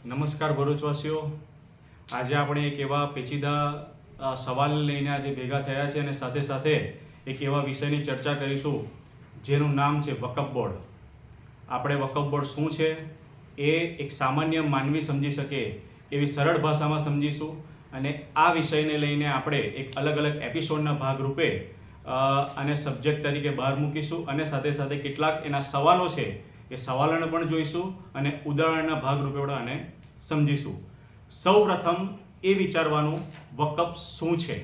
નમસ્કાર ભરૂચવાસીઓ, આજે આપણે એક એવા પેચીદા સવાલ લઈને આજે ભેગા થયા છે અને સાથે સાથે એક એવા વિષયની ચર્ચા કરીશું જેનું નામ છે વકફ બોર્ડ. આપણે વકફ બોર્ડ શું છે એ એક સામાન્ય માનવી સમજી શકે એવી સરળ ભાષામાં સમજીશું અને આ વિષયને લઈને આપણે એક અલગ અલગ એપિસોડના ભાગરૂપે અને સબ્જેક્ટ તરીકે બહાર મૂકીશું અને સાથે સાથે કેટલાક એના સવાલો છે એ સવાલોને પણ જોઈશું અને ઉદાહરણના ભાગરૂપે પણ આને સમજીશું. સૌ પ્રથમ એ વિચારવાનું વકફ શું છે.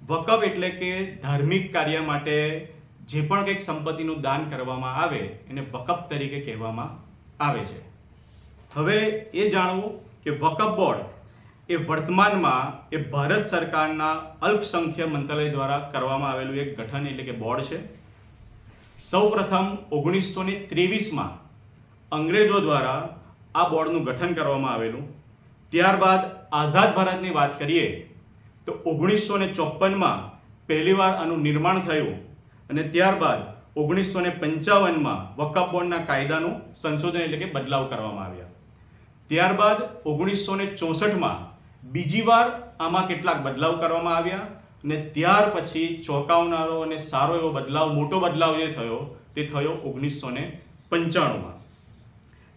વકફ એટલે કે ધાર્મિક કાર્ય માટે જે પણ કંઈક સંપત્તિનું દાન કરવામાં આવે એને વકફ તરીકે કહેવામાં આવે છે. હવે એ જાણવું કે વકફ બોર્ડ એ વર્તમાનમાં એ ભારત સરકારના અલ્પસંખ્યક મંત્રાલય દ્વારા કરવામાં આવેલું એક ગઠન એટલે કે બોર્ડ છે. સૌ પ્રથમ 1923માં અંગ્રેજો દ્વારા આ બોર્ડનું ગઠન કરવામાં આવેલું. ત્યારબાદ આઝાદ ભારતની વાત કરીએ તો 1954માં પહેલીવાર આનું નિર્માણ થયું અને ત્યારબાદ 1955માં વકફ બોર્ડના કાયદાનું સંશોધન એટલે કે બદલાવ કરવામાં આવ્યા. ત્યારબાદ 1964માં બીજી વાર આમાં કેટલાક બદલાવ કરવામાં આવ્યા અને ત્યાર પછી ચોંકાવનારો અને સારો એવો બદલાવ, મોટો બદલાવ જે થયો તે થયો 1995માં.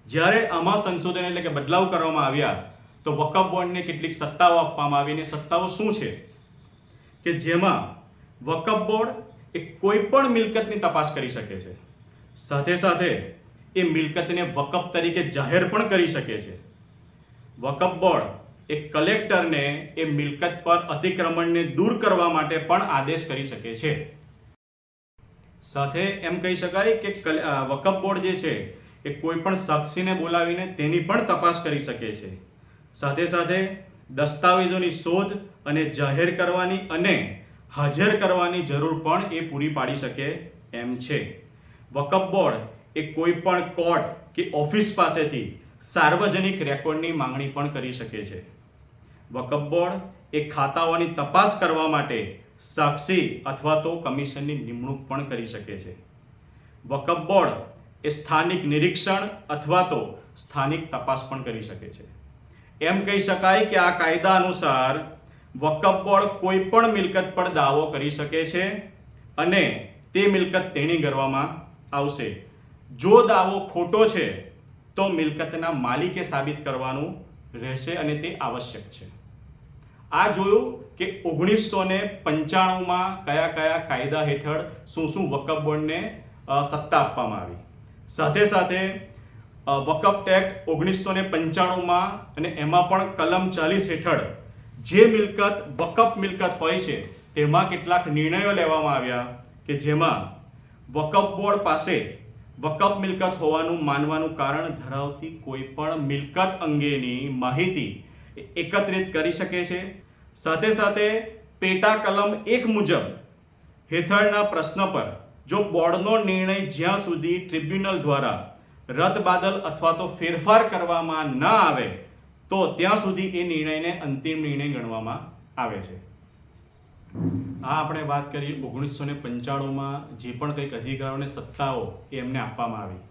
જ્યારે આમાં સંશોધન એટલે કે બદલાવ કરવામાં આવ્યા તો વકફ બોર્ડને કેટલીક સત્તાઓ આપવામાં આવી અને સત્તાઓ શું છે કે જેમાં વકફ બોર્ડ એ કોઈ પણ મિલકતની તપાસ કરી શકે છે. સાથે સાથે એ મિલકતને વકફ તરીકે જાહેર પણ કરી શકે છે. વકફ બોર્ડ એ કલેક્ટરને એ મિલકત પર અતિક્રમણને દૂર કરવા માટે પણ આદેશ કરી શકે છે. સાથે એમ કહી શકાય કે વકફ બોર્ડ જે છે એ કોઈ પણ સાક્ષીને બોલાવીને તેની પણ તપાસ કરી શકે છે. સાથે સાથે દસ્તાવેજોની શોધ અને જાહેર કરવાની અને હાજર કરવાની જરૂર પણ એ પૂરી પાડી શકે એમ છે. વકફ બોર્ડ એ કોઈ પણ કોર્ટ કે ઓફિસ પાસેથી સાર્વજનિક રેકોર્ડની માંગણી પણ કરી શકે છે. વકફ બોર્ડ એ ખાતાઓની તપાસ કરવા માટે સાક્ષી અથવા તો કમિશનની નિમણૂક પણ કરી શકે છે. વકફ બોર્ડ એ સ્થાનિક નિરીક્ષણ અથવા તો સ્થાનિક તપાસ પણ કરી શકે છે. એમ કહી શકાય કે આ કાયદા અનુસાર વકફ બોર્ડ કોઈ પણ મિલકત પર દાવો કરી શકે છે અને તે મિલકત તેની કરવામાં આવશે. જો દાવો ખોટો છે તો મિલકતના માલિકે સાબિત કરવાનું રહેશે અને તે આવશ્યક છે. આ જોયું કે 1995માં કયા કયા કાયદા હેઠળ શું વકફ બોર્ડને સત્તા આપવામાં આવી. સાથે સાથે વકફ એક્ટ 1995માં અને એમાં પણ કલમ 40 હેઠળ જે મિલકત વકફ મિલકત હોય છે તેમાં કેટલાક નિર્ણયો લેવામાં આવ્યા કે જેમાં વકફ બોર્ડ પાસે વકફ મિલકત હોવાનું માનવાનું કારણ ધરાવતી કોઈ પણ મિલકત અંગેની માહિતી એકત્રિત કરી શકે છે. સાથે સાથે પેટા કલમ 1 મુજબ હેઠળના પ્રશ્ન પર જો બોર્ડનો નિર્ણય જ્યાં સુધી ટ્રિબ્યુનલ દ્વારા રદબાદલ અથવા તો ફેરફાર કરવામાં ન આવે તો ત્યાં સુધી એ નિર્ણયને અંતિમ નિર્ણય ગણવામાં આવે છે. આ આપણે વાત કરી 1995માં જે પણ કંઈક અધિકારોને સત્તાઓ એમને આપવામાં આવી.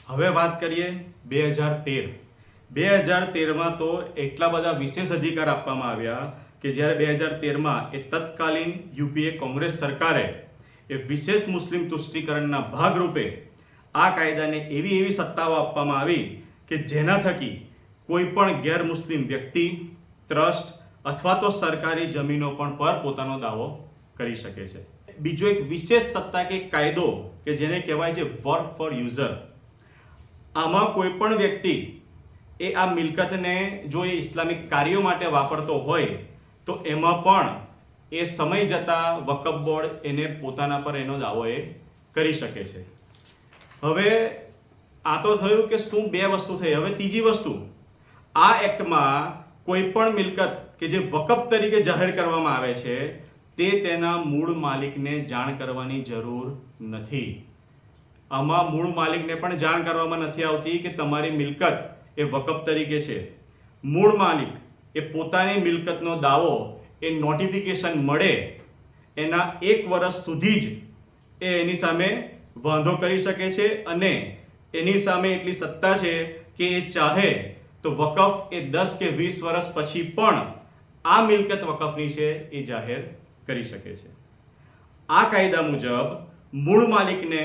હવે વાત કરીએ 2013માં તો એટલા બધા વિશેષ અધિકાર આપવામાં આવ્યા કે જ્યારે 2013માં એ તત્કાલીન યુપીએ કોંગ્રેસ સરકારે એ વિશેષ મુસ્લિમ તુષ્ટિકરણના ભાગરૂપે આ કાયદાને એવી સત્તાઓ આપવામાં આવી કે જેના થકી કોઈ પણ ગેર મુસ્લિમ વ્યક્તિ, ટ્રસ્ટ અથવા તો સરકારી જમીનો પણ પર પોતાનો દાવો કરી શકે છે. બીજો એક વિશેષ સત્તા કે કાયદો કે જેને કહેવાય છે વર્ક ફોર યુઝર. આમાં કોઈ પણ વ્યક્તિ એ આ મિલકતને જો એ ઇસ્લામિક કાર્યો માટે વાપરતો હોય તો એમાં પણ એ સમય જતાં વકફ બોર્ડ એને પોતાના પર એનો દાવો એ કરી શકે છે. હવે આ તો થયું કે શું બે વસ્તુ થઈ. હવે ત્રીજી વસ્તુ, આ એક્ટમાં કોઈ પણ મિલકત કે જે વકફ તરીકે જાહેર કરવામાં આવે છે તે તેના મૂળ માલિકને જાણ કરવાની જરૂર નથી. આમાં મૂળ માલિકને પણ જાણ કરવામાં નથી આવતી કે તમારી મિલકત એ વકફ તરીકે છે. મૂળ માલિક એ પોતાની મિલકતનો દાવો એ નોટિફિકેશન મળે એના 1 વર્ષ સુધી જ એની સામે વાંધો કરી શકે છે અને એની સામે એટલી સત્તા છે કે એ ચાહે તો વકફ એ 10 કે 20 વર્ષ પછી પણ આ મિલકત વકફની છે એ જાહેર કરી શકે છે. આ કાયદા મુજબ મૂળ માલિકને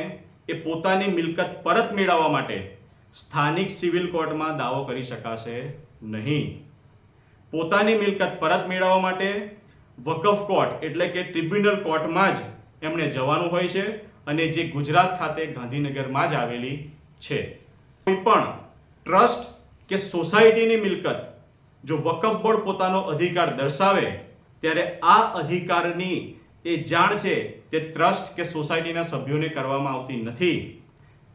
એ પોતાની મિલકત પરત મેળવવા માટે સ્થાનિક સિવિલ કોર્ટમાં દાવો કરી શકાશે નહીં. પોતાની મિલકત પરત મેળવવા માટે વકફ કોર્ટ એટલે કે ટ્રિબ્યુનલ કોર્ટમાં જ એમણે જવાનું હોય છે, અને જે ગુજરાત ખાતે ગાંધીનગરમાં જ આવેલી છે. કોઈ પણ ટ્રસ્ટ કે સોસાયટીની મિલકત જો વકફ બોર્ડ પોતાનો અધિકાર દર્શાવે ત્યારે આ અધિકારની એ જાણ છે તે ટ્રસ્ટ કે સોસાયટીના સભ્યોને કરવામાં આવતી નથી.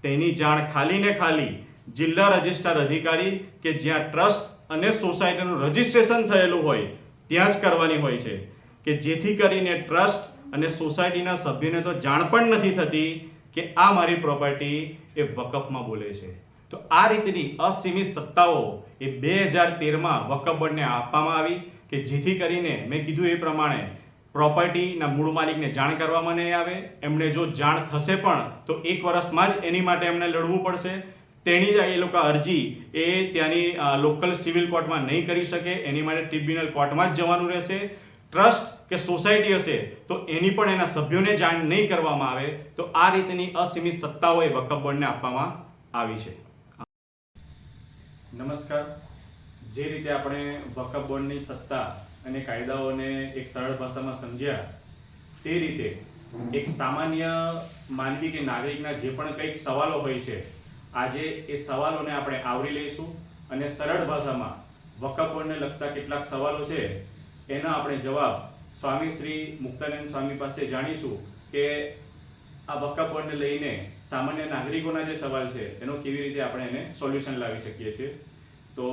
તેની જાણ ખાલી ને ખાલી જિલ્લા રજિસ્ટ્રાર અધિકારી કે જ્યાં ટ્રસ્ટ અને સોસાયટીનું રજિસ્ટ્રેશન થયેલું હોય ત્યાં જ કરવાની હોય છે, કે જેથી કરીને ટ્રસ્ટ અને સોસાયટીના સભ્યોને તો જાણ પણ નથી થતી કે આ મારી પ્રોપર્ટી એ વકફમાં બોલે છે. તો આ રીતની અસીમિત સત્તાઓ એ 2013માં વકફ બોર્ડને આપવામાં આવી, કે જેથી કરીને મેં કીધું એ પ્રમાણે પ્રોપર્ટીના મૂળ માલિકને જાણ કરવામાં નહીં આવે. એમને જો જાણ થશે પણ તો 1 વર્ષમાં જ એની માટે એમને લડવું પડશે. તેની એ લોકો અરજી એ ત્યાંની લોકલ સિવિલ કોર્ટમાં નહીં કરી શકે, એની માટે ટ્રિબ્યુનલ કોર્ટમાં જ જવાનું રહેશે. ટ્રસ્ટ કે સોસાયટી હશે તો એની પણ એના સભ્યોને જાણ નહીં કરવામાં આવે. તો આ રીતની અસીમિત સત્તાઓ એ વકફ બોર્ડને આપવામાં આવી છે. નમસ્કાર. જે રીતે આપણે વકફ બોર્ડની સત્તા અને કાયદાઓને એક સરળ ભાષામાં સમજ્યા, તે રીતે એક સામાન્ય માનવી કે નાગરિકના જે પણ કંઈક સવાલો હોય છે, આજે એ સવાલોને આપણે આવરી લઈશું અને સરળ ભાષામાં વકફ બોર્ડને લગતા કેટલાક સવાલો છે એના આપણે જવાબ સ્વામી શ્રી મુક્તાનંદ સ્વામી પાસે જાણીશું કે આ વકફ બોર્ડને લઈને સામાન્ય નાગરિકોના જે સવાલ છે એનો કેવી રીતે આપણે એને સોલ્યુશન લાવી શકીએ છીએ. તો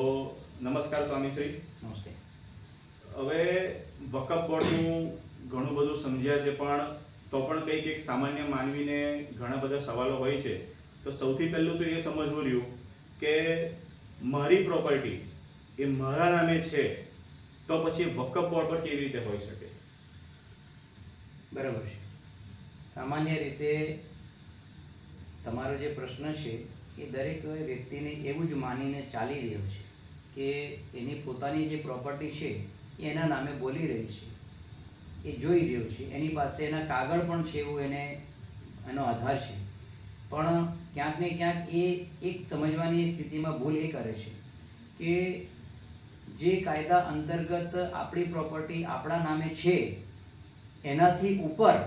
નમસ્કાર સ્વામી શ્રી. નમસ્તે. હવે વકફ બોર્ડનું ઘણું બધું સમજ્યા છે, પણ તો પણ કંઈક એક સામાન્ય માનવીને ઘણા બધા સવાલો હોય છે. તો સૌથી પહેલું તો એ સમજવું રહ્યું કે મારી પ્રોપર્ટી એ મારા નામે છે તો પછી વકફ બોર્ડ પર કેવી રીતે હોઈ શકે? બરાબર છે. સામાન્ય રીતે તમારો જે પ્રશ્ન છે એ દરેક વ્યક્તિને એવું જ માનીને ચાલી રહ્યો છે કે એની પોતાની જે પ્રોપર્ટી છે એ એના નામે બોલી રહી છે, એ જોઈ રહ્યો છે, એની પાસે એના કાગળ પણ છે, એવું એનો આધાર છે. પણ ક્યાંક ને ક્યાંક એ એક સમજવાની સ્થિતિમાં ભૂલ એ કરે છે કે જે કાયદા અંતર્ગત આપણી પ્રોપર્ટી આપણા નામે છે એનાથી ઉપર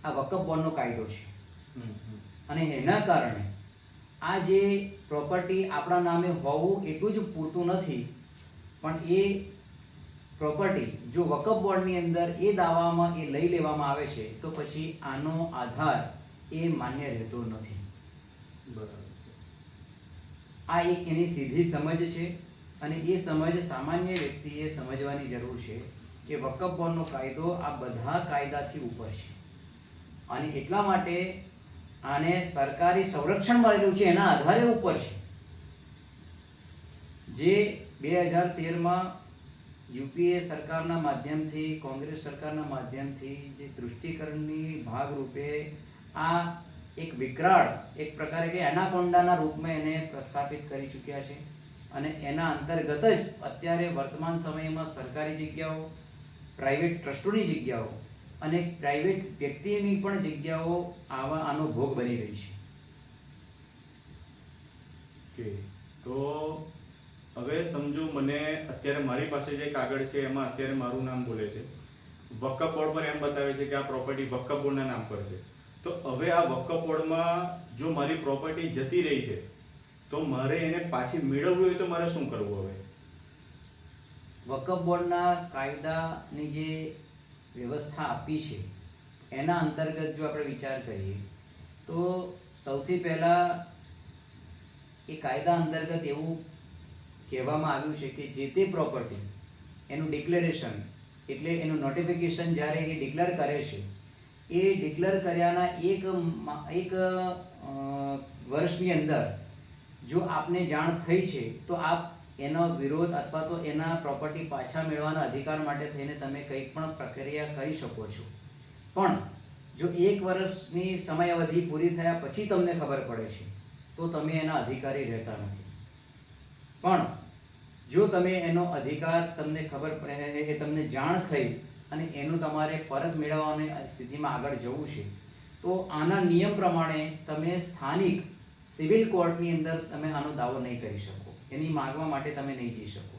આ વકફ બોર્ડનો કાયદો છે, અને એના કારણે આ જે પ્રોપર્ટી આપણા નામે હોવું એટલું જ પૂરતું નથી, પણ એ પ્રોપર્ટી જો વકફ બોર્ડની અંદર એ દાવામાં એ લઈ લેવામાં આવે છે તો પછી આનો આધાર એ માન્ય રહેતો નથી. બરાબર. આ એક એની સીધી સમજ છે, અને એ સમજ સામાન્ય વ્યક્તિએ સમજવાની જરૂર છે કે વકફ બોર્ડનો કાયદો આ બધા કાયદાથી ઉપર છે, અને એટલા માટે આને સરકારી સંરક્ષણ મળેલું છે એના આધારે ઉપર છે. જે 2013માં યુપીએ સરકારના માધ્યમથી, કોંગ્રેસ સરકારના માધ્યમથી જે તૃષ્ટિકરણની ભાગરૂપે આ એક વિકરાળ, એક પ્રકારે કે એનાકોન્ડાના રૂપમાં એને પ્રસ્થાપિત કરી ચૂક્યા છે, અને એના અંતર્ગત જ અત્યારે વર્તમાન સમયમાં સરકારી જગ્યાઓ, પ્રાઇવેટ ટ્રસ્ટોની જગ્યાઓ અને પ્રાઇવેટ વ્યક્તિની પણ જગ્યાઓ આનો ભોગ બની રહી છે. ઓકે. તો હવે સમજો મને અત્યારે મારી પાસે જે કાગળ છે એમાં અત્યારે મારું નામ બોલે છે, વકફ બોર્ડ પર એમ બતાવે છે કે આ પ્રોપર્ટી વકફ બોર્ડના નામ પર છે. તો હવે આ વકફ બોર્ડમાં જો મારી પ્રોપર્ટી જતી રહી છે તો મારે એને પાછી મેળવવી હોય તો મારે શું કરવું? હવે વકફ બોર્ડના કાયદાની જે વ્યવસ્થા આપી છે એના અંતર્ગત જો આપણે વિચાર કરીએ તો સૌથી પહેલાં એ કાયદા અંતર્ગત એવું કહેવામાં આવ્યું છે કે જે તે પ્રોપર્ટી એનું ડિક્લેરેશન એટલે એનું નોટિફિકેશન જ્યારે એ ડિક્લેર કરે છે, એ ડિક્લેર કર્યાના એક વર્ષની અંદર જો આપને જાણ થઈ છે તો આપ એનો વિરોધ અથવા તો એના પ્રોપર્ટી પાછા મેળવવાના અધિકાર માટે થઈને તમે કંઈ પણ પ્રક્રિયા કરી શકો છો. પણ જો 1 વર્ષની સમયાવધિ પૂરી થયા પછી તમને ખબર પડે છે તો તમે એના અધિકારી રહેતા નથી. પણ જો તમે એનો અધિકાર તમને ખબર પડે, એ તમને જાણ થઈ અને એનું તમારે પરત મેળવવાની સ્થિતિમાં આગળ જવું છે, તો આના નિયમ પ્રમાણે તમે સ્થાનિક સિવિલ કોર્ટની અંદર તમે આનો દાવો નહીં કરી શકો, એની માગવા માટે તમે નહીં જઈ શકો.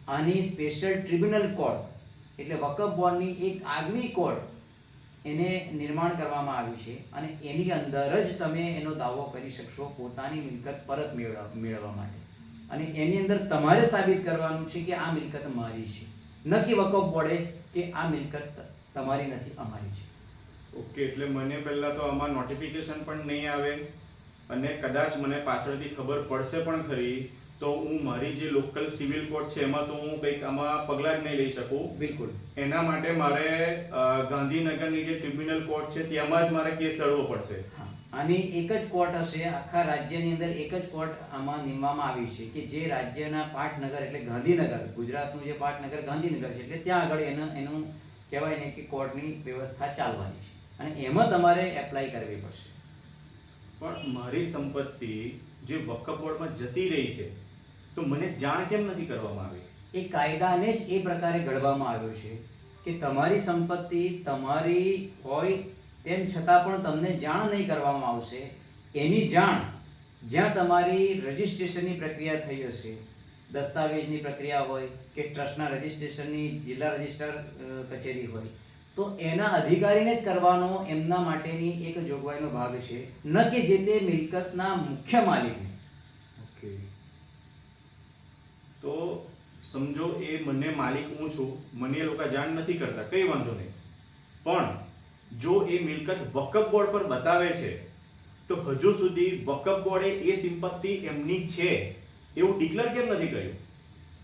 આની સ્પેશિયલ ટ્રિબ્યુનલ કોર્ટ એટલે વકફ બોર્ડની એક આગવી કોર્ટ એને નિર્માણ કરવામાં આવ્યું છે અને એની અંદર જ તમે એનો દાવો કરી શકશો પોતાની મિલકત પરત મેળવવા માટે. અને એની અંદર તમારે સાબિત કરવાનું છે કે આ મિલકત મારી છે, ન કે વકફ બોર્ડે કે આ મિલકત તમારી નથી, અમારી છે. ઓકે, એટલે મને પહેલા તો આમાં નોટિફિકેશન પણ નહીં આવે અને કદાચ મને પાછળથી ખબર પડશે પણ ખરી તો હું મારી જે લોકલ સિવિલ કોર્ટ છે એમાં તો હું કંઈક આમાં પગલાં જ નહીં લઈ શકું. બિલકુલ. એના માટે મારે ગાંધીનગરની જે ટ્રિબ્યુનલ કોર્ટ છે ત્યાંમાં જ મારે કેસ લડવો પડશે. હા, આની એક જ કોર્ટ હશે આખા રાજ્યની અંદર, એક જ કોર્ટ આમાં નિમવામાં આવી છે કે જે રાજ્યના પાટનગર એટલે ગાંધીનગર, ગુજરાતનું જે પાટનગર ગાંધીનગર છે એટલે ત્યાં આગળ એનું કહેવાય ને કે કોર્ટની વ્યવસ્થા ચાલવાની છે અને એમાં તમારે એપ્લાય કરવી પડશે. પણ મારી સંપત્તિ જે વકફ બોર્ડમાં જતી રહી છે તો મને જાણ કેમ નથી કરવામાં આવી? એ કાયદાને જ એ પ્રકારે ઘડવામાં આવ્યો છે કે તમારી સંપત્તિ તમારી હોય તેમ છતાં પણ તમને જાણ નહીં કરવામાં આવશે. એની જાણ જ્યાં તમારી રજિસ્ટ્રેશનની પ્રક્રિયા થઈ હશે, દસ્તાવેજની પ્રક્રિયા હોય કે ટ્રસ્ટના રજિસ્ટ્રેશનની જિલ્લા રજિસ્ટ્રાર કચેરી હોય, તો એના અધિકારીને જ કરવાનો એમના માટેની એક જોગવાઈનો ભાગ છે, ન કે જે તે મિલકતના મુખ્ય માલિકને. ઓકે, તો સમજો એ મને માલિક હું છું, મને એ લોકો જાણ નથી કરતા, કઈ વાંધો નહીં, પણ જો એ મિલકત વકફ બોર્ડ પર બતાવે છે તો હજુ સુધી વકફ બોર્ડે એ સંપત્તિ એમની છે એવું ડિક્લેર કેમ નથી કર્યું?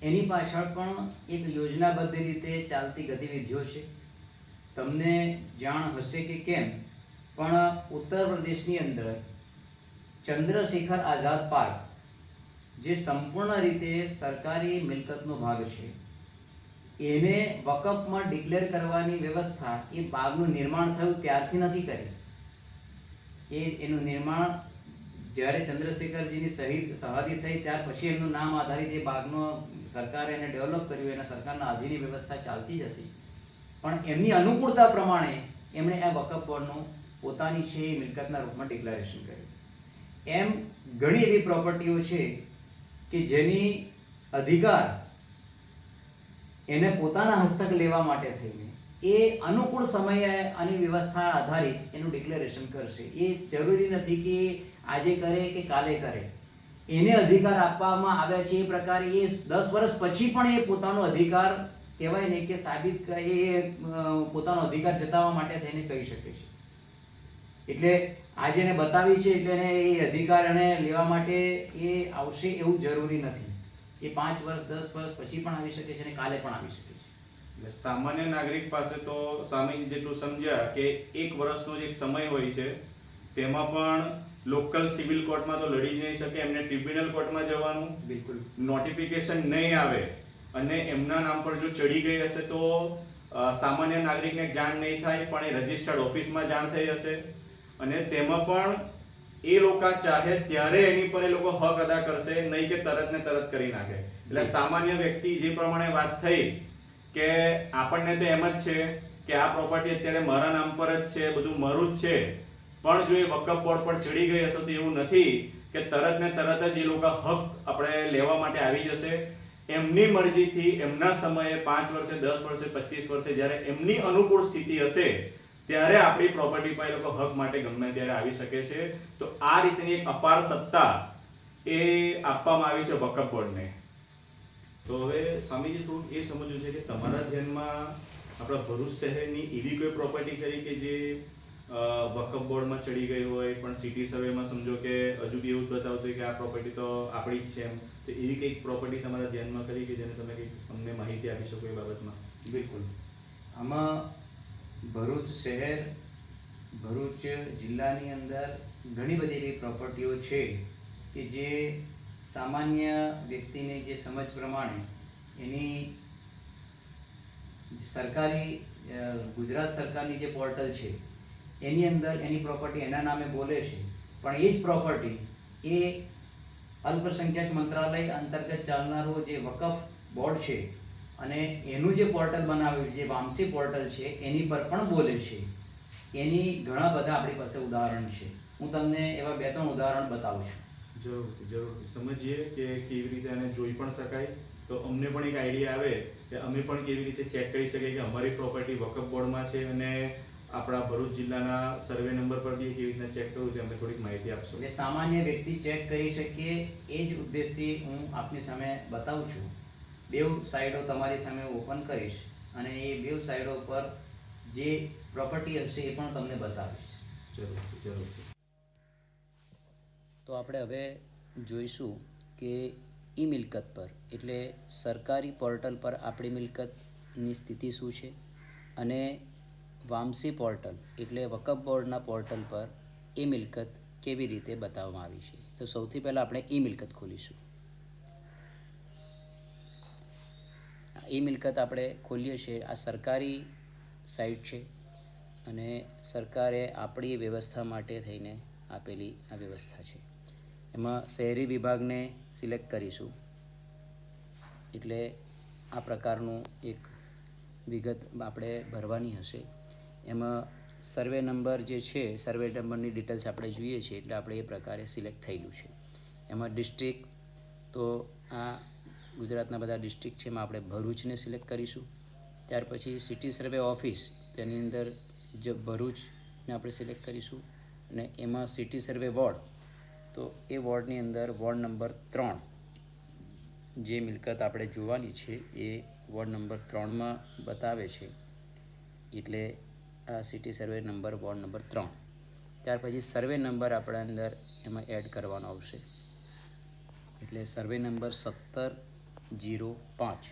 એની પાછળ પણ એક યોજનાબદ્ધ રીતે ચાલતી ગતિવિધિઓ છે. તમને જાણ હશે કે કેમ, પણ ઉત્તર પ્રદેશની અંદર ચંદ્રશેખર આઝાદ પાર્ક જે સંપૂર્ણ રીતે સરકારી મિલકતનો ભાગ છે, એને વકફમાં ડિક્લેર કરવાની વ્યવસ્થા એ બાગનું નિર્માણ થયું ત્યારથી નથી કરી. એનું નિર્માણ જ્યારે ચંદ્રશેખરજીની શહાદી થઈ ત્યાર પછી એમનું નામ આધારિત એ બાગનો સરકારે એને ડેવલપ કર્યું, એના સરકારના આધીનની વ્યવસ્થા ચાલતી જ હતી. પણ એમની અનુકૂળતા પ્રમાણે એમણે આ વકફ બોર્ડનું પોતાની છે એ મિલકતના રૂપમાં ડિક્લેરેશન કર્યું. એમ ઘણી એવી પ્રોપર્ટીઓ છે કે જેની અધિકાર એને પોતાના હસ્તક લેવા માટે થઈને એ અનુકૂળ સમયે આની વ્યવસ્થા આધારિત એનું ડિક્લેરેશન કરશે. એ જરૂરી નથી કે આજે કરે કે કાલે કરે. એને અધિકાર આપવામાં આવ્યા છે એ પ્રકારે એ 10 વર્ષ પછી પણ એ પોતાનો અધિકાર કહેવાય ને કે સાબિત એ પોતાનો અધિકાર જતાવવા માટે થઈને કહી શકે છે. એટલે આજે એને બતાવી છે એટલે એને એ અધિકાર એને લેવા માટે એ આવશે એવું જરૂરી નથી. એ 5 વર્ષ 10 વર્ષ પછી પણ આવી શકે છે અને કાલે પણ આવી શકે છે. એટલે સામાન્ય નાગરિક પાસે તો સ્વામીજી જેટલું સમજ્યા કે 1 વર્ષનો જે એક સમય હોય છે તેમાં પણ લોકલ સિવિલ કોર્ટમાં તો લડી જ નહીં શકે, એમને ટ્રિબ્યુનલ કોર્ટમાં જવાનું. બિલકુલ. નોટિફિકેશન નહીં આવે અને એમના નામ પર જો ચડી ગઈ હશે તો સામાન્ય નાગરિકને જાણ નહીં થાય, પણ એ રજિસ્ટર્ડ ઓફિસમાં જાણ થઈ હશે અને તેમાં પણ એ લોકો ચાહે ત્યારે એની પર એ લોકો હક અદા કરશે, નહીં કે તરત ને તરત કરી નાખે. એટલે સામાન્ય વ્યક્તિ જે પ્રમાણે વાત થઈ કે આપણને તો એમ જ છે કે આ પ્રોપર્ટી અત્યારે મારા નામ પર જ છે, બધું મારું જ છે, પણ જો એ વકફ બોર્ડ પર ચડી ગઈ હશે તો એવું નથી કે તરત ને તરત જ એ લોકો હક આપણે લેવા માટે આવી જશે. એમની મરજીથી એમના સમયે 5 વર્ષે 10 વર્ષે 25 વર્ષે જ્યારે એમની અનુકૂળ સ્થિતિ હશે ત્યારે આપણી પ્રોપર્ટી પર એ લોકો હક માટે ગમે ત્યારે આવી શકે છે. તો આ રીતની એક અપાર સત્તા એ આપવામાં આવી છે વકફ બોર્ડને. તો હવે સ્વામીજી થોડું એ સમજવું છે કે તમારા ધ્યાનમાં આપણા ભરૂચ શહેરની એવી કોઈ પ્રોપર્ટી ખરી કે જે વકફ બોર્ડમાં ચડી ગઈ હોય પણ સિટી સર્વેમાં સમજો કે હજુ બી એવું જ બતાવતું હોય કે આ પ્રોપર્ટી તો આપણી જ છે એમ, તો એવી કંઈક પ્રોપર્ટી તમારા ધ્યાનમાં ખરી કે જેને તમે કંઈક અમને માહિતી આપી શકો એ બાબતમાં? બિલકુલ. આમાં ભરૂચ શહેર, ભરૂચ જિલ્લાની અંદર ઘણી બધી એવી પ્રોપર્ટીઓ છે કે જે સામાન્ય વ્યક્તિની જે સમજ પ્રમાણે એની સરકારી ગુજરાત સરકારની જે પોર્ટલ છે એની અંદર એની પ્રોપર્ટી એના નામે બોલે છે, પણ એ જ પ્રોપર્ટી એ અલ્પસંખ્યક મંત્રાલય અંતર્ગત ચાલનારો જે વકફ બોર્ડ છે અને એનું જે પોર્ટલ બનાવ્યું છે, જે વામસી પોર્ટલ છે, એની પર પણ બોલે છે. એની ઘણા બધા આપણી પાસે ઉદાહરણ છે. હું તમને એવા 2-3 ઉદાહરણ બતાવું છું. જરૂરથી સમજીએ કે કેવી રીતે આને જોઈ પણ શકાય, તો અમને પણ એક આઈડિયા આવે કે અમે પણ કેવી રીતે ચેક કરી શકીએ કે અમારી પ્રોપર્ટી વકફ બોર્ડમાં છે અને આપણા ભરૂચ જિલ્લાના સર્વે નંબર પર બી કેવી રીતના ચેક કરવું છે, અમને થોડીક માહિતી આપશો. એટલે સામાન્ય વ્યક્તિ ચેક કરી શકીએ એ જ ઉદ્દેશથી હું આપની સામે બતાવું છું. બેઉ સાઈડો તમારી સામે ઓપન કરીશ અને એ બેઉ સાઈડો પર જે પ્રોપર્ટી હશે એ પણ તમને બતાવીશ. જરૂરથી. તો આપણે હવે જોઈશું કે ઈ મિલકત પર એટલે સરકારી પોર્ટલ પર આપણી મિલકતની સ્થિતિ શું છે અને વામસી પોર્ટલ એટલે વકફ બોર્ડના પોર્ટલ પર એ મિલકત કેવી રીતે બતાવવામાં આવી છે. તો સૌથી પહેલાં આપણે ઈ મિલકત ખોલીશું. ઈ મિલકત આપણે ખોલીએ છીએ. આ સરકારી સાઇટ છે અને સરકારે આપણી વ્યવસ્થા માટે થઈને આપેલી આ વ્યવસ્થા છે. એમાં શહેરી વિભાગને સિલેક્ટ કરીશું એટલે આ પ્રકારનું એક વિગત આપણે ભરવાની હશે. એમાં સર્વે નંબર જે છે, સર્વે નંબરની ડિટેલ્સ આપણે જોઈએ છીએ એટલે આપણે એ પ્રકારે સિલેક્ટ થયેલું છે. એમાં ડિસ્ટ્રિક્ટ, તો આ ગુજરાતના બધા ડિસ્ટ્રિક્ટ છે, એમાં આપણે ભરૂચને સિલેક્ટ કરીશું. ત્યાર પછી સિટી સર્વે ઓફિસ, તેની અંદર જે ભરૂચને આપણે સિલેક્ટ કરીશું અને એમાં સિટી સર્વે વોર્ડ, તો એ વોર્ડની અંદર વોર્ડ નંબર 3 જે મિલકત આપણે જોવાની છે એ વોર્ડ નંબર 3માં બતાવે છે એટલે આ city survey number ward number 3. ત્યાર પછી સર્વે નંબર આપણા અંદર એમાં એડ કરવાનો આવશે એટલે સર્વે નંબર 1705.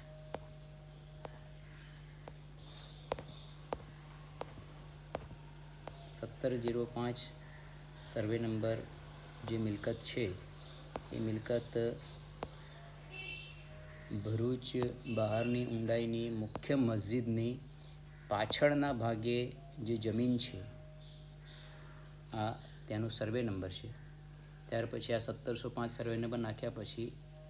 સર્વે નંબર જે મિલકત છે એ મિલકત ભરૂચ બહારની ઊંડાઈની મુખ્ય મસ્જિદની પાછળના ભાગે જે જમીન છે આ તેનો સર્વે નંબર છે. ત્યાર પછી આ 1705 સર્વે નંબર નાખ્યા પછી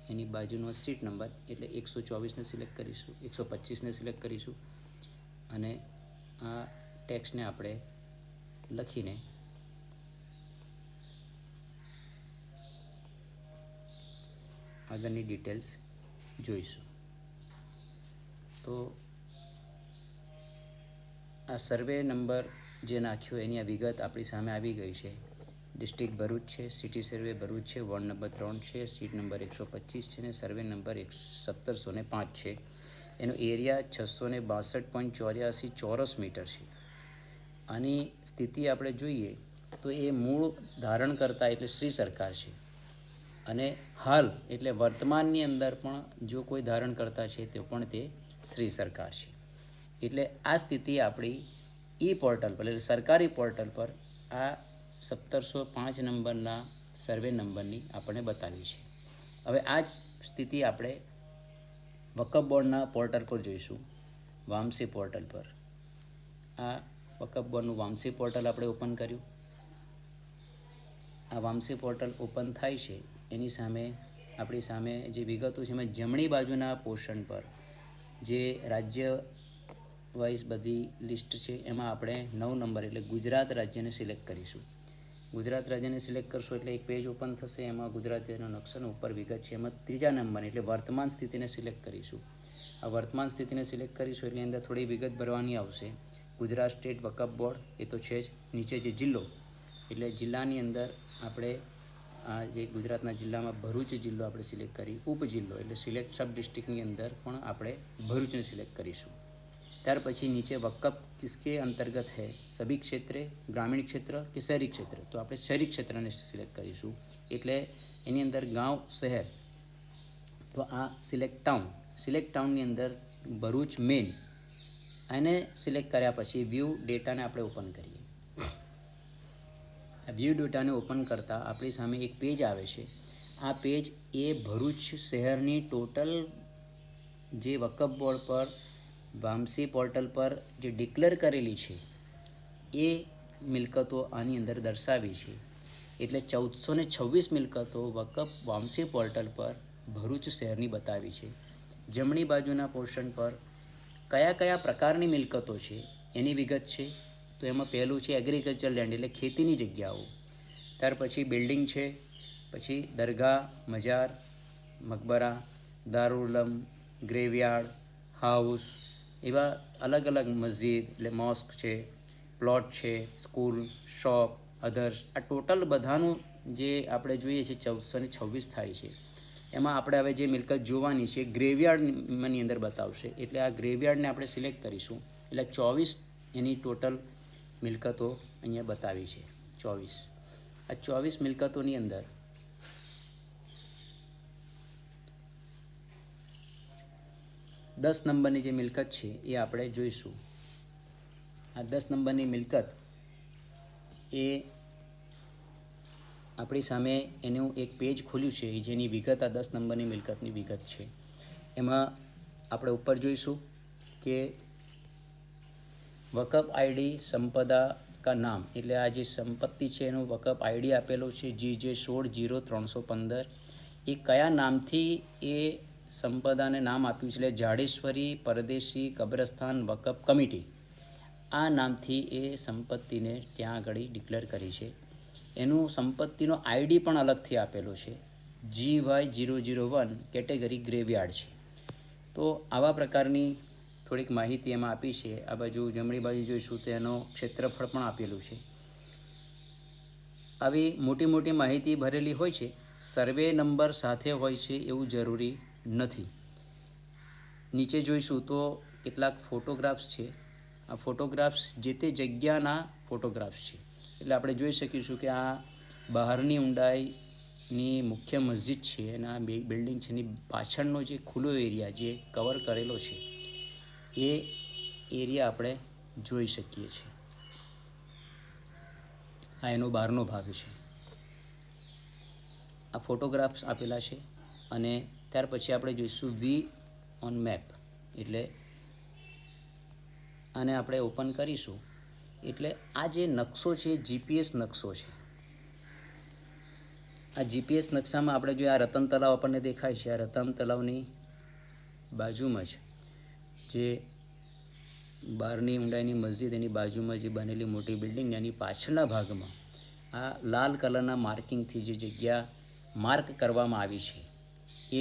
એની બાજુનો સીટ નંબર એટલે 124ને સિલેક્ટ કરીશું, 125ને સિલેક્ટ કરીશું અને આ ટેક્સને આપણે લખીને આગળની ડિટેલ્સ જોઈશું. તો આ સર્વે નંબર જે નાખ્યો એની આ વિગત આપણી સામે આવી ગઈ છે. ડિસ્ટ્રિક્ટ ભરૂચ છે, સિટી સર્વે ભરૂચ છે, વોર્ડ નંબર 3 છે, સીટ નંબર 125 છે અને સર્વે નંબર 1705 છે. એનો એરિયા 662.84 ચોરસ મીટર છે. આની સ્થિતિ આપણે જોઈએ તો એ મૂળ ધારણકર્તા એટલે શ્રી સરકાર છે અને હાલ એટલે વર્તમાનની અંદર પણ જો કોઈ ધારણ કરતા છે તો પણ તે શ્રી સરકાર છે. એટલે આ સ્થિતિ આપણી ઈ પોર્ટલ પર એટલે સરકારી પોર્ટલ પર આ 1705 નંબરના સર્વે નંબરની આપણે બતાવી છે. હવે આ જ સ્થિતિ આપણે વકફ બોર્ડના પોર્ટલ પર જોઈશું, વામસી પોર્ટલ પર. આ વકફ બોર્ડનું વામસી પોર્ટલ આપણે ઓપન કર્યું. આ વામસી પોર્ટલ ઓપન થાય છે એની સામે આપણી સામે જે વિગતો છે એમાં જમણી બાજુના પોર્શન પર જે રાજ્ય વાઇઝ બધી લિસ્ટ છે એમાં આપણે 9 નંબર એટલે ગુજરાત રાજ્યને સિલેક્ટ કરીશું. ગુજરાત રાજ્યને સિલેક્ટ કરશો એટલે એક પેજ ઓપન થશે. એમાં ગુજરાત રાજ્યનો નકશાનો ઉપર વિગત છે. એમાં 3જા નંબર એટલે વર્તમાન સ્થિતિને સિલેક્ટ કરીશું. આ વર્તમાન સ્થિતિને સિલેક્ટ કરીશું એટલે અંદર થોડી વિગત ભરવાની આવશે. ગુજરાત સ્ટેટ વકફ બોર્ડ એ તો છે જ. નીચે જે જિલ્લો એટલે જિલ્લાની અંદર આપણે આ જે ગુજરાતના જિલ્લામાં ભરૂચ જિલ્લો આપણે સિલેક્ટ કરી, ઉપજિલ્લો એટલે સિલેક્ટ સબ ડિસ્ટ્રિક્ટની અંદર પણ આપણે ભરૂચને સિલેક્ટ કરીશું. ત્યાર પછી નીચે વકફ કિસકે અંતર્ગત है, सभी क्षेत्रे, ग्रामीण क्षेत्र કે શહેરી ક્ષેત્ર, તો આપણે શહેરી ક્ષેત્રને સિલેક્ટ કરીશું એટલે એની અંદર ગાંવ શહેર, તો આ સિલેક્ટ ટાઉનની અંદર ભરૂચ મેન એને સિલેક્ટ કર્યા પછી વ્યૂ ડેટાને આપણે ઓપન કરીએ. વ્યૂ ડેટાને ઓપન કરતાં આપણી સામે એક પેજ આવે છે. આ પેજ એ ભરૂચ શહેરની ટોટલ જે વકફ બોર્ડ પર વામસી પોર્ટલ પર જે ડિક્લેર કરેલી છે એ મિલકતો આની અંદર દર્શાવી છે. એટલે 1426 મિલકતો વકફ વામસી પોર્ટલ પર ભરૂચ શહેરની બતાવી છે. જમણી બાજુના પોર્શન પર કયા કયા પ્રકારની મિલકતો છે એની વિગત છે. તો એમાં પહેલું છે એગ્રીકલ્ચર લેન્ડ એટલે ખેતીની જગ્યાઓ. ત્યાર પછી બિલ્ડિંગ છે, પછી દરગાહ, મજાર, મકબરા, દારૂલમ, ગ્રેવયાર્ડ, હાઉસ, એવા અલગ અલગ મસ્જિદ એટલે મોસ્ક છે, પ્લોટ છે, સ્કૂલ, શોપ, અધર્સ. આ ટોટલ બધાનું જે આપણે જોઈએ છે 1426 થાય છે. એમાં આપણે હવે જે મિલકત જોવાની છે ગ્રેવયાર્ડની અંદર બતાવશે. એટલે આ ગ્રેવયાર્ડને આપણે સિલેક્ટ કરીશું એટલે 24 એની ટોટલ મિલકતો અહીંયા બતાવી છે. 24 આ 24 મિલકતોની અંદર દસ નંબરની જે મિલકત છે એ આપણે જોઈશું. આ 10 નંબરની મિલકત એ આપણી સામે એનું એક પેજ ખોલ્યું છે જેની વિગત આ 10 નંબરની મિલકતની વિગત છે. એમાં આપણે ઉપર જોઈશું કે વકફ આઈડી સંપદા કા નામ એટલે આ જે સંપત્તિ છે એનું વકફ આઈડી આપેલો છે GJ160315. એ કયા નામથી એ સંપદાને નામ આપ્યું છે એટલે જાડેશ્વરી પરદેશી કબ્રસ્તાન વકફ કમિટી આ નામથી એ સંપત્તિને ત્યાં આગળ ડિક્લેર કરી છે. એનું સંપત્તિનો આઈડી પણ અલગથી આપેલો છે GY001 કેટેગરી ગ્રેવયાર્ડ છે. તો આવા પ્રકારની થોડીક માહિતી એમાં આપી છે. આ બાજુ જમણી બાજુ જોઈશું તો એનો ક્ષેત્રફળ પણ આપેલું છે. આવી મોટી મોટી માહિતી ભરેલી હોય છે. સર્વે નંબર સાથે હોય છે એવું જરૂરી નથી. નીચે જોઈશું તો કેટલાક ફોટોગ્રાફ્સ છે. આ ફોટોગ્રાફ્સ જે તે જગ્યાના ફોટોગ્રાફ્સ છે. એટલે આપણે જોઈ શકીશું કે આ બહારની ઊંડાઈની મુખ્ય મસ્જિદ છે અને આ બિલ્ડિંગ છે એની પાછળનો જે ખુલ્લો એરિયા જે કવર કરેલો છે એ એરિયા આપણે જોઈ શકીએ છીએ. આ એનો બહારનો ભાગ છે. આ ફોટોગ્રાફ્સ આપેલા છે અને ત્યાર પછી આપણે જોઈશું વી ઓન મેપ એટલે આને આપણે ઓપન કરીશું એટલે આ જે નકશો છે જીપીએસ નકશો છે. આ જીપીએસ નકશામાં આપણે જો આ રતન તલાવ આપણને દેખાય છે. આ રતન તલાવની બાજુમાં જ જે બહારની ઊંડાઈની મસ્જિદ એની બાજુમાં જે બનેલી મોટી બિલ્ડિંગ એની પાછળના ભાગમાં આ લાલ કલરના માર્કિંગથી જે જગ્યા માર્ક કરવામાં આવી છે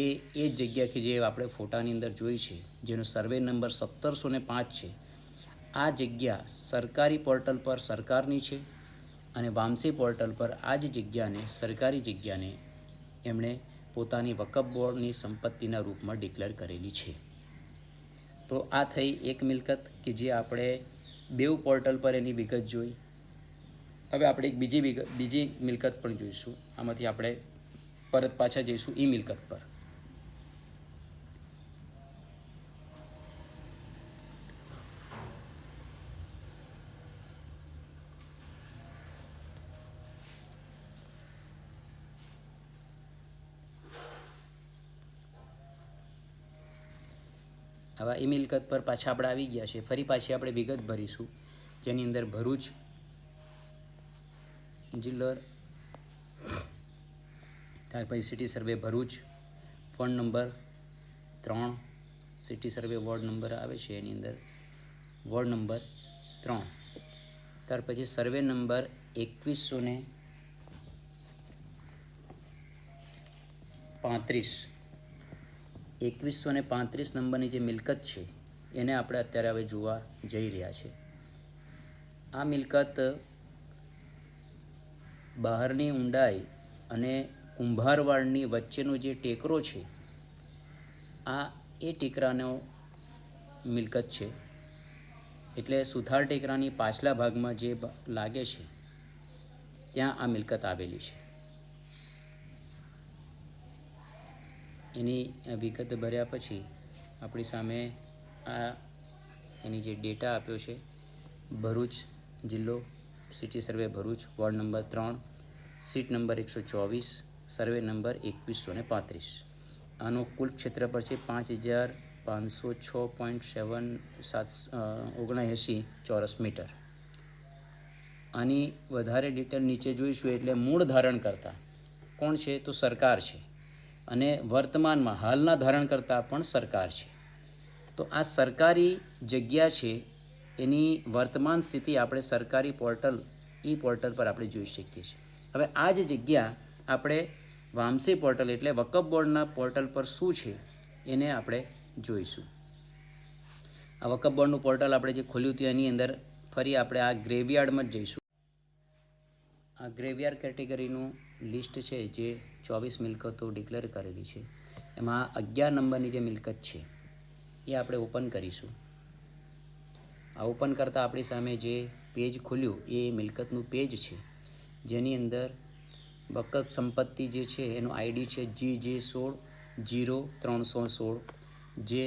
એ જ જગ્યા કે જે આપણે ફોટાની અંદર જોઈ છે જેનો સર્વે નંબર 1705 છે. આ જગ્યા સરકારી પોર્ટલ પર સરકારની છે અને વામસી પોર્ટલ પર આ જ જગ્યાને સરકારી જગ્યાને એમણે પોતાની વકફ બોર્ડની સંપત્તિના રૂપમાં ડિક્લેર કરેલી છે. તો આ થઈ એક મિલકત કે જે આપણે બેઉ પોર્ટલ પર એની વિગત જોઈ. હવે આપણે એક બીજી મિલકત પણ જોઈશું. આમાંથી આપણે પરત પાછા જઈશું એ મિલકત પર. આવા એ મિલકત પર પાછા આપણે આવી ગયા છે. ફરી પાછી આપણે વિગત ભરીશું જેની અંદર ભરૂચ જિલ્લો, ત્યાર પછી city survey Bharuch, phone number 3, city survey ward number આવે છે એની અંદર વોર્ડ નંબર 3, ત્યાર પછી સર્વે નંબર 2135 નંબરની જે મિલકત છે એને આપણે અત્યારે હવે જોવા જઈ રહ્યા છે. આ મિલકત બહારની ઊંડાઈ અને કુંભારવાડની વચ્ચેનો જે ટેકરો છે આ એ ટેકરાનો મિલકત છે. એટલે સુથાર ટેકરાની પાછલા ભાગમાં જે લાગે છે ત્યાં આ મિલકત આવેલી છે. એની વિગત ભર્યા પછી આપણી સામે આ એની જે ડેટા આપ્યો છે ભરૂચ જિલ્લો, city survey Bharuch, ward number 3, seat number 124, survey number 2135. આનો કુલ ક્ષેત્રફળ છે 5506.79 ચોરસ મીટર. આની વધારે ડિટેલ નીચે જોઈશું. એટલે મૂળ ધારણકર્તા કોણ છે? તો સરકાર છે, અને વર્તમાનમાં હાલના ધારણકર્તા પણ સરકાર છે. તો આ સરકારી જગ્યા છે, એની વર્તમાન સ્થિતિ આપણે સરકારી પોર્ટલ પોર્ટલ પર આપણે જોઈ શકીએ છીએ. હવે આ જ જગ્યા આપણે વામસી પોર્ટલ એટલે વકફ બોર્ડના પોર્ટલ પર શું છે એને આપણે જોઈશું. આ વકફ બોર્ડનું પોર્ટલ આપણે જે ખોલ્યું હતું એની અંદર ફરી આપણે આ ગ્રેવયાર્ડમાં જ જઈશું. આ ગ્રેવયાર્ડ કેટેગરીનું લિસ્ટ છે જે 24 મિલકતો ડિક્લેર કરેલી છે. એમાં 11 નંબરની જે મિલકત છે એ આપણે ઓપન કરીશું. આ ઓપન કરતાં આપણી સામે જે પેજ ખુલ્યું એ મિલકતનું પેજ છે, જેની અંદર વકફ સંપત્તિ જે છે એનું આઈડી છે GJ160316. જે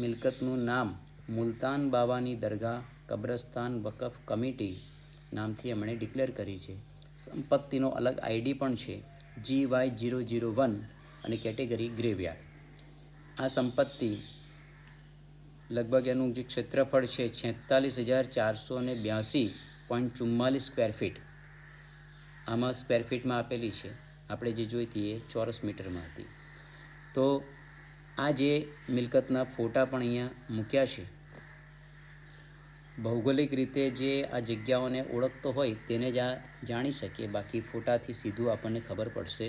મિલકતનું નામ મુલતાન બાવાની દરગાહ કબ્રસ્તાન વકફ કમિટી નામથી એમણે ડિક્લેર કરી છે. સંપત્તિનો અલગ આઈડી પણ છે GY001 અને કેટેગરી ગ્રેવયાર્ડ. આ સંપત્તિ લગભગ એનું જે ક્ષેત્રફળ છે 46,482.44 સ્ક્વેર ફીટ. આમાં સ્ક્વેર ફીટમાં આપેલી છે, આપણે જે જોઈતી એ ચોરસ મીટરમાં હતી. તો આ જે મિલકતના ફોટા પણ અહીંયા મૂક્યા છે. ભૌગોલિક રીતે જે આ જગ્યાઓને ઓળખતો હોય તેને જ આ જાણી શકીએ, બાકી ફોટાથી સીધું આપણને ખબર પડશે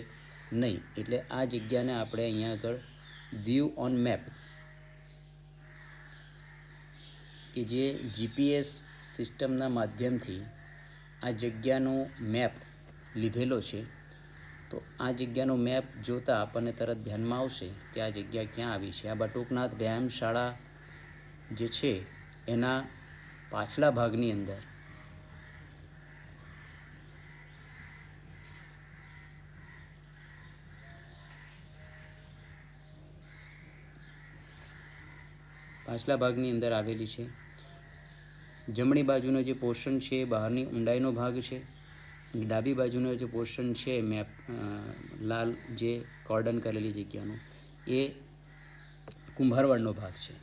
નહીં. એટલે આ જગ્યાને આપણે અહીંયા આગળ વ્યૂ ઓન મેપ કે જે GPS સિસ્ટમના માધ્યમથી આ જગ્યાનો મેપ લીધેલો છે. તો આ જગ્યાનો મેપ જોતાં આપણને તરત ધ્યાનમાં આવશે કે આ જગ્યા ક્યાં આવી છે. આ બટુકનાથ વ્યાયામશાળા જે છે એના પાછલા ભાગની અંદર આવેલી છે. જમણી બાજુનો જે પોર્શન છે એ બહારની ઊંડાઈનો ભાગ છે. ડાબી બાજુનો જે પોર્શન છે મેપ લાલ જે કોર્ડન કરેલી જગ્યાનો એ કુંભારવાડનો ભાગ છે.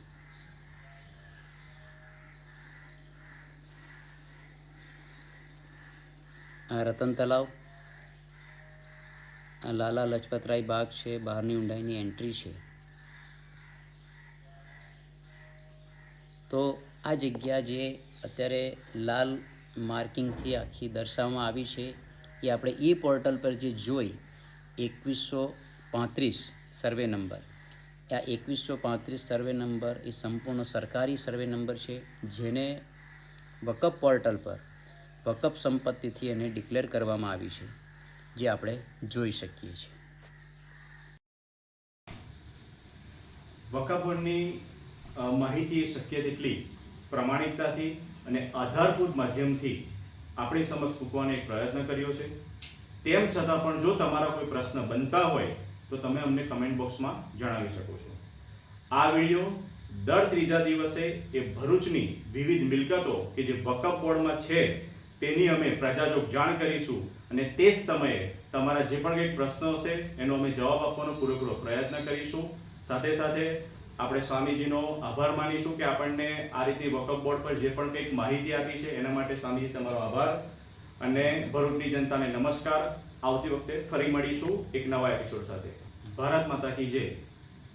આ રતન તલાવ, આ લાલા લજપતરાય બાગ છે, બહારની ઊંડાઈની એન્ટ્રી છે. તો આ જગ્યા જે અત્યારે લાલ માર્કિંગથી આખી દર્શાવવામાં આવી છે એ આપણે પોર્ટલ પર જે જોઈ 2135 સર્વે નંબર. આ 2135 સર્વે નંબર એ સંપૂર્ણ સરકારી સર્વે નંબર છે, જેને વકફ પોર્ટલ પર વકફ સંપત્તિથી એને ડિક્લેર કરવામાં આવી છે, જે આપણે જોઈ શકીએ છીએ. વકફ બોર્ડની માહિતી શક્ય તેટલી પ્રમાણિકતાથી અને આધારભૂત માધ્યમથી આપણી સમક્ષ મૂકવાનો એક પ્રયત્ન કર્યો છે. તેમ છતાં પણ જો તમારા કોઈ પ્રશ્ન બનતા હોય તો તમે અમને કમેન્ટ બોક્સમાં જણાવી શકો છો. આ વિડીયો દર ત્રીજા દિવસે એ ભરૂચની વિવિધ મિલકતો કે જે વકફ બોર્ડમાં છે તેની અમે પ્રજાજોગ જાણ કરીશું, અને તે જ સમયે તમારા જે પણ કંઈક પ્રશ્નો હશે એનો અમે જવાબ આપવાનો પૂરેપૂરો પ્રયત્ન કરીશું. સાથે સાથે આપણે સ્વામીજીનો આભાર માનીશું કે આપણને આ રીતે વકફ બોર્ડ પર જે પણ કંઈક માહિતી આપી છે એના માટે સ્વામીજી તમારો આભાર. અને ભરૂચની જનતાને નમસ્કાર. આવતી વખતે ફરી મળીશું એક નવા એપિસોડ સાથે. ભારત માતા કી જય.